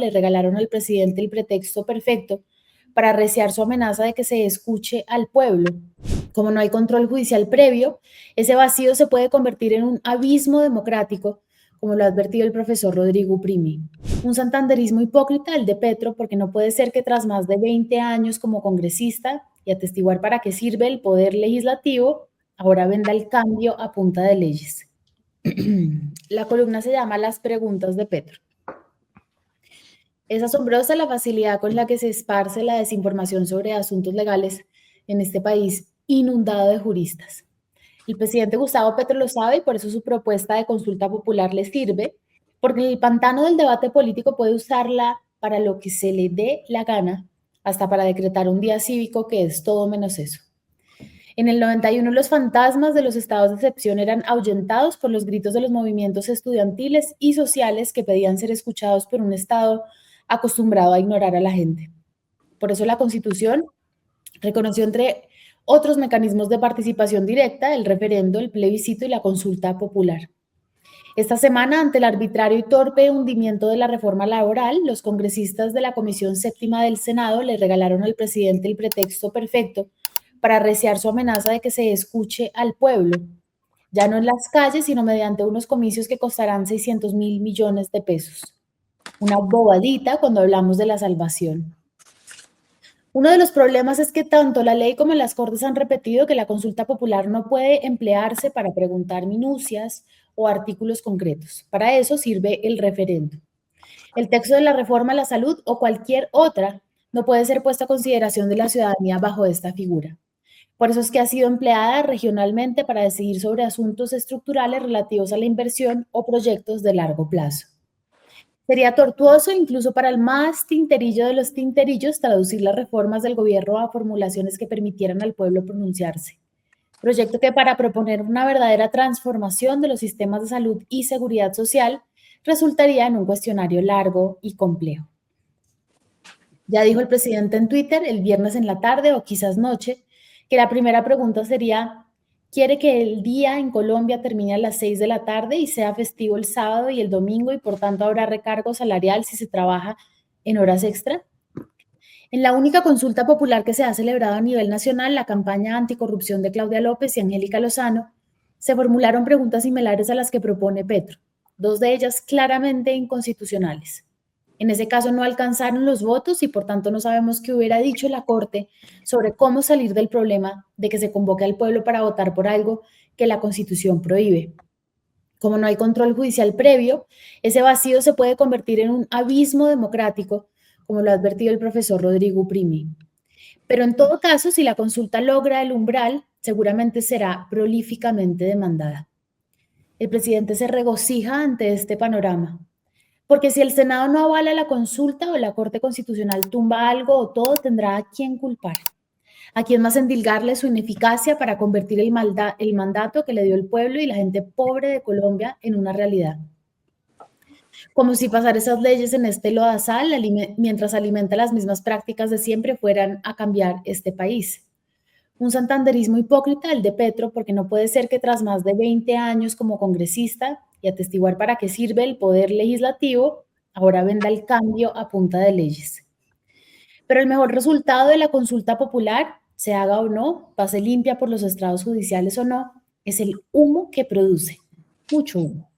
le regalaron al presidente el pretexto perfecto para arreciar su amenaza de que se escuche al pueblo. Como no hay control judicial previo, ese vacío se puede convertir en un abismo democrático, como lo ha advertido el profesor Rodrigo Primi. Un santanderismo hipócrita el de Petro, porque no puede ser que tras más de 20 años como congresista y atestiguar para qué sirve el poder legislativo, ahora venda el cambio a punta de leyes. La columna se llama Las preguntas de Petro. Es asombrosa la facilidad con la que se esparce la desinformación sobre asuntos legales en este país inundado de juristas. El presidente Gustavo Petro lo sabe y por eso su propuesta de consulta popular le sirve, porque el pantano del debate político puede usarla para lo que se le dé la gana, hasta para decretar un día cívico que es todo menos eso. En el 91 los fantasmas de los estados de excepción eran ahuyentados por los gritos de los movimientos estudiantiles y sociales que pedían ser escuchados por un Estado acostumbrado a ignorar a la gente. Por eso la Constitución reconoció entre otros mecanismos de participación directa el referendo, el plebiscito y la consulta popular. Esta semana, ante el arbitrario y torpe hundimiento de la reforma laboral, los congresistas de la Comisión Séptima del Senado le regalaron al presidente el pretexto perfecto para arreciar su amenaza de que se escuche al pueblo, ya no en las calles, sino mediante unos comicios que costarán 600.000 millones de pesos. Una bobadita cuando hablamos de la salvación. Uno de los problemas es que tanto la ley como las Cortes han repetido que la consulta popular no puede emplearse para preguntar minucias o artículos concretos. Para eso sirve el referendo. El texto de la reforma a la salud o cualquier otra no puede ser puesta a consideración de la ciudadanía bajo esta figura. Por eso es que ha sido empleada regionalmente para decidir sobre asuntos estructurales relativos a la inversión o proyectos de largo plazo. Sería tortuoso incluso para el más tinterillo de los tinterillos traducir las reformas del gobierno a formulaciones que permitieran al pueblo pronunciarse. Proyecto que para proponer una verdadera transformación de los sistemas de salud y seguridad social resultaría en un cuestionario largo y complejo. Ya dijo el presidente en Twitter el viernes en la tarde o quizás noche que la primera pregunta sería: ¿quiere que el día en Colombia termine a las 6 de la tarde y sea festivo el sábado y el domingo y por tanto habrá recargo salarial si se trabaja en horas extra? En la única consulta popular que se ha celebrado a nivel nacional, la campaña anticorrupción de Claudia López y Angélica Lozano, se formularon preguntas similares a las que propone Petro, dos de ellas claramente inconstitucionales. En ese caso no alcanzaron los votos y por tanto no sabemos qué hubiera dicho la Corte sobre cómo salir del problema de que se convoque al pueblo para votar por algo que la Constitución prohíbe. Como no hay control judicial previo, ese vacío se puede convertir en un abismo democrático, como lo ha advertido el profesor Rodrigo Primi. Pero en todo caso, si la consulta logra el umbral, seguramente será prolíficamente demandada. El presidente se regocija ante este panorama. Porque si el Senado no avala la consulta o la Corte Constitucional tumba algo o todo, tendrá a quién culpar, a quién más endilgarle su ineficacia para convertir el mandato que le dio el pueblo y la gente pobre de Colombia en una realidad. Como si pasar esas leyes en este lodazal, mientras alimenta las mismas prácticas de siempre, fueran a cambiar este país. Un santanderismo hipócrita el de Petro, porque no puede ser que tras más de 20 años como congresista y atestiguar para qué sirve el poder legislativo, ahora venda el cambio a punta de leyes. Pero el mejor resultado de la consulta popular, se haga o no, pase limpia por los estrados judiciales o no, es el humo que produce, mucho humo.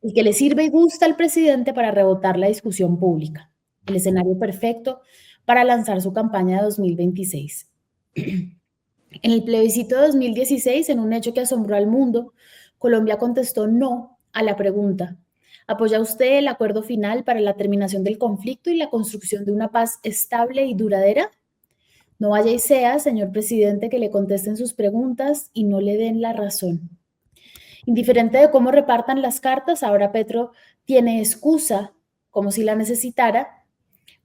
El que le sirve y gusta al presidente para rebotar la discusión pública. El escenario perfecto para lanzar su campaña de 2026. En el plebiscito de 2016, en un hecho que asombró al mundo, Colombia contestó no a la pregunta: ¿apoya usted el acuerdo final para la terminación del conflicto y la construcción de una paz estable y duradera? No vaya y sea, señor presidente, que le contesten sus preguntas y no le den la razón. Indiferente de cómo repartan las cartas, ahora Petro tiene excusa, como si la necesitara,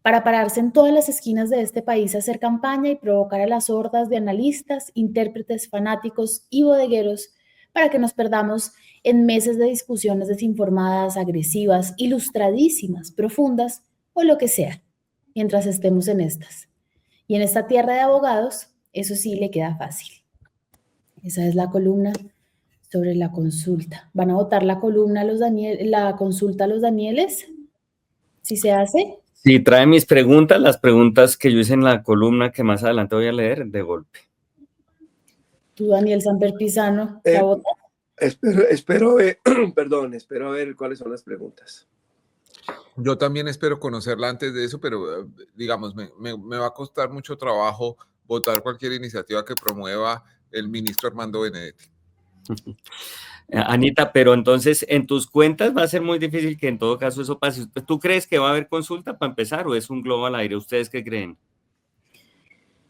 para pararse en todas las esquinas de este país a hacer campaña y provocar a las hordas de analistas, intérpretes, fanáticos y bodegueros para que nos perdamos en meses de discusiones desinformadas, agresivas, ilustradísimas, profundas o lo que sea, mientras estemos en estas. Y en esta tierra de abogados, eso sí le queda fácil. Esa es la columna sobre la consulta. ¿Van a votar la consulta a los Danieles? ¿Si se hace? Sí, trae mis preguntas, las preguntas que yo hice en la columna que más adelante voy a leer de golpe. Tú, Daniel Samper Pizano, ¿la votas? Espero perdón, espero a ver cuáles son las preguntas. Yo también espero conocerla antes de eso, pero digamos, me va a costar mucho trabajo votar cualquier iniciativa que promueva el ministro Armando Benedetti. Anita, pero entonces en tus cuentas va a ser muy difícil que en todo caso eso pase. ¿Tú crees que va a haber consulta para empezar o es un globo al aire? ¿Ustedes qué creen?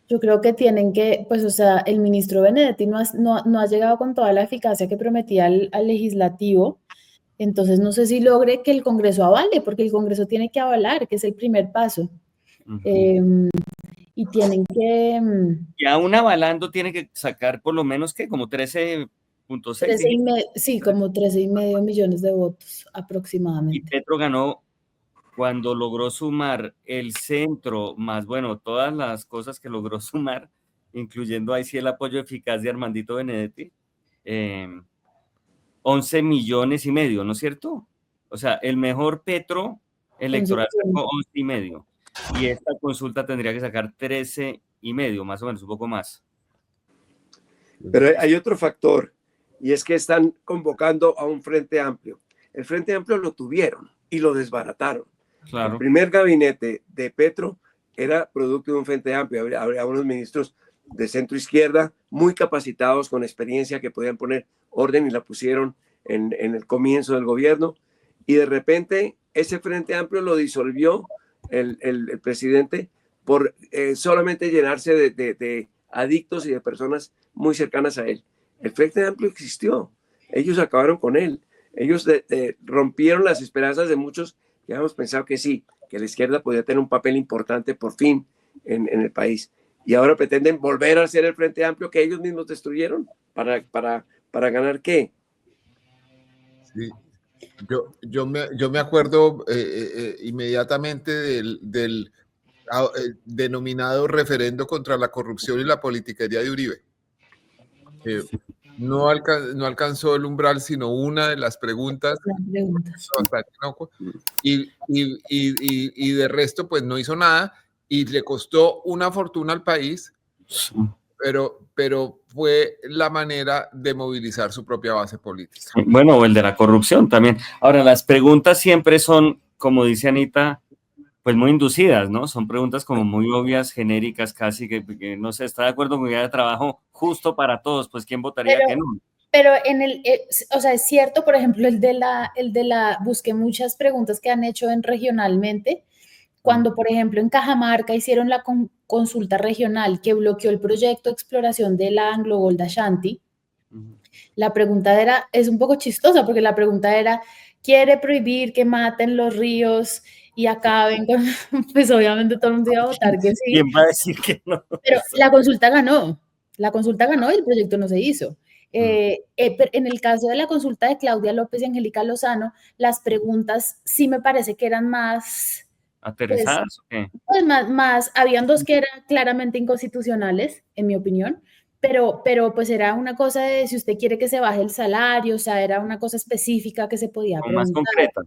Yo creo que tienen que, pues, o sea, el ministro Benedetti no ha llegado con toda la eficacia que prometía al legislativo. Entonces, no sé si logre que el Congreso avale, porque el Congreso tiene que avalar, que es el primer paso. Y tienen que... Y aún avalando tiene que sacar por lo menos que como 13.6. Sí, como 13,5 millones de votos aproximadamente. Y Petro ganó cuando logró sumar el centro, más bueno, todas las cosas que logró sumar, incluyendo ahí sí el apoyo eficaz de Armandito Benedetti, 11,5 millones, ¿no es cierto? O sea, el mejor Petro electoral sacó 11,5. Y esta consulta tendría que sacar 13,5, más o menos, un poco más. Pero hay otro factor, y es que están convocando a un Frente Amplio. El Frente Amplio lo tuvieron y lo desbarataron. Claro. El primer gabinete de Petro era producto de un Frente Amplio. Habría unos ministros de centro izquierda muy capacitados, con experiencia, que podían poner orden y la pusieron en el comienzo del gobierno. Y de repente ese Frente Amplio lo disolvió el presidente por solamente llenarse de adictos y de personas muy cercanas a él. El Frente Amplio existió. Ellos acabaron con él. Ellos rompieron las esperanzas de muchos que habíamos pensado que sí, que la izquierda podía tener un papel importante por fin en el país. Y ahora pretenden volver a ser el Frente Amplio que ellos mismos destruyeron para ganar ¿qué? Sí. Yo me acuerdo inmediatamente del denominado referendo contra la corrupción y la politiquería de Uribe. No alcanzó el umbral, sino una de las preguntas. Y de resto, pues no hizo nada y le costó una fortuna al país, pero fue la manera de movilizar su propia base política. Bueno, o el de la corrupción también. Ahora, las preguntas siempre son, como dice Anita, pues muy inducidas, ¿no? Son preguntas como muy obvias, genéricas, casi que no sé, ¿está de acuerdo con que haya trabajo justo para todos? Pues ¿quién votaría que no? Pero o sea, es cierto, por ejemplo, busqué muchas preguntas que han hecho regionalmente. Cuando, por ejemplo, en Cajamarca hicieron la consulta regional que bloqueó el proyecto de exploración de la Anglo Gold Ashanti, la pregunta es un poco chistosa, porque la pregunta era, ¿quiere prohibir que maten los ríos y acaben con...? Pues obviamente todo el mundo iba a votar que sí. ¿Quién va a decir que no? Pero la consulta ganó y el proyecto no se hizo. En el caso de la consulta de Claudia López y Angélica Lozano, las preguntas sí me parece que eran más... ¿Aterrizadas o qué? Pues habían dos que eran claramente inconstitucionales, en mi opinión, pero pues era una cosa de si usted quiere que se baje el salario, o sea, era una cosa específica que se podía preguntar. Más concreta.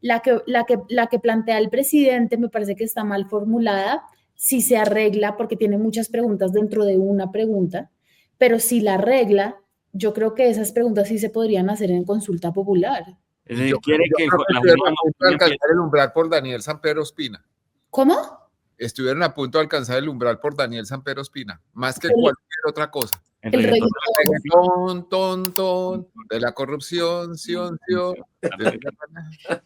La que plantea el presidente me parece que está mal formulada, si se arregla, porque tiene muchas preguntas dentro de una pregunta, pero si la arregla, yo creo que esas preguntas sí se podrían hacer en consulta popular. Es decir, quiere que alcanzar el umbral por Daniel Samper Ospina. ¿Cómo? Estuvieron a punto de alcanzar el umbral por Daniel Samper Ospina, más que cualquier otra cosa. El reggaetón, ton, de la corrupción, sion.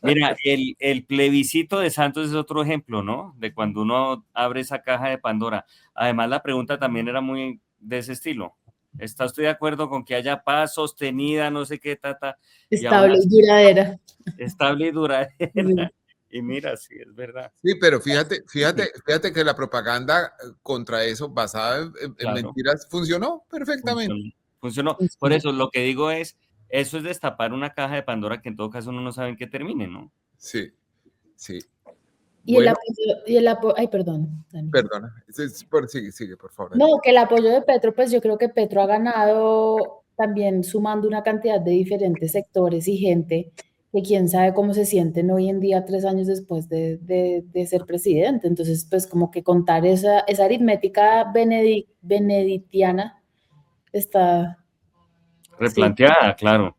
Mira, el plebiscito de Santos es otro ejemplo, ¿no? De cuando uno abre esa caja de Pandora. Además, la pregunta también era muy de ese estilo. ¿Está usted de acuerdo con que haya paz sostenida, no sé qué, tata? Estable y duradera. Estable y duradera. Y mira, sí, es verdad. Sí, pero fíjate que la propaganda contra eso, basada en mentiras, funcionó perfectamente. Funcionó. Por eso, lo que digo es, eso es destapar una caja de Pandora que en todo caso uno no sabe en qué termine, ¿no? Sí. Y bueno, el apoyo, ay, perdón. Dani. Perdona, sigue, por favor. No, que el apoyo de Petro, pues yo creo que Petro ha ganado también sumando una cantidad de diferentes sectores y gente que quién sabe cómo se sienten hoy en día, 3 años después de ser presidente. Entonces, pues como que contar esa aritmética benedictiana está... Replanteada, sí. Claro.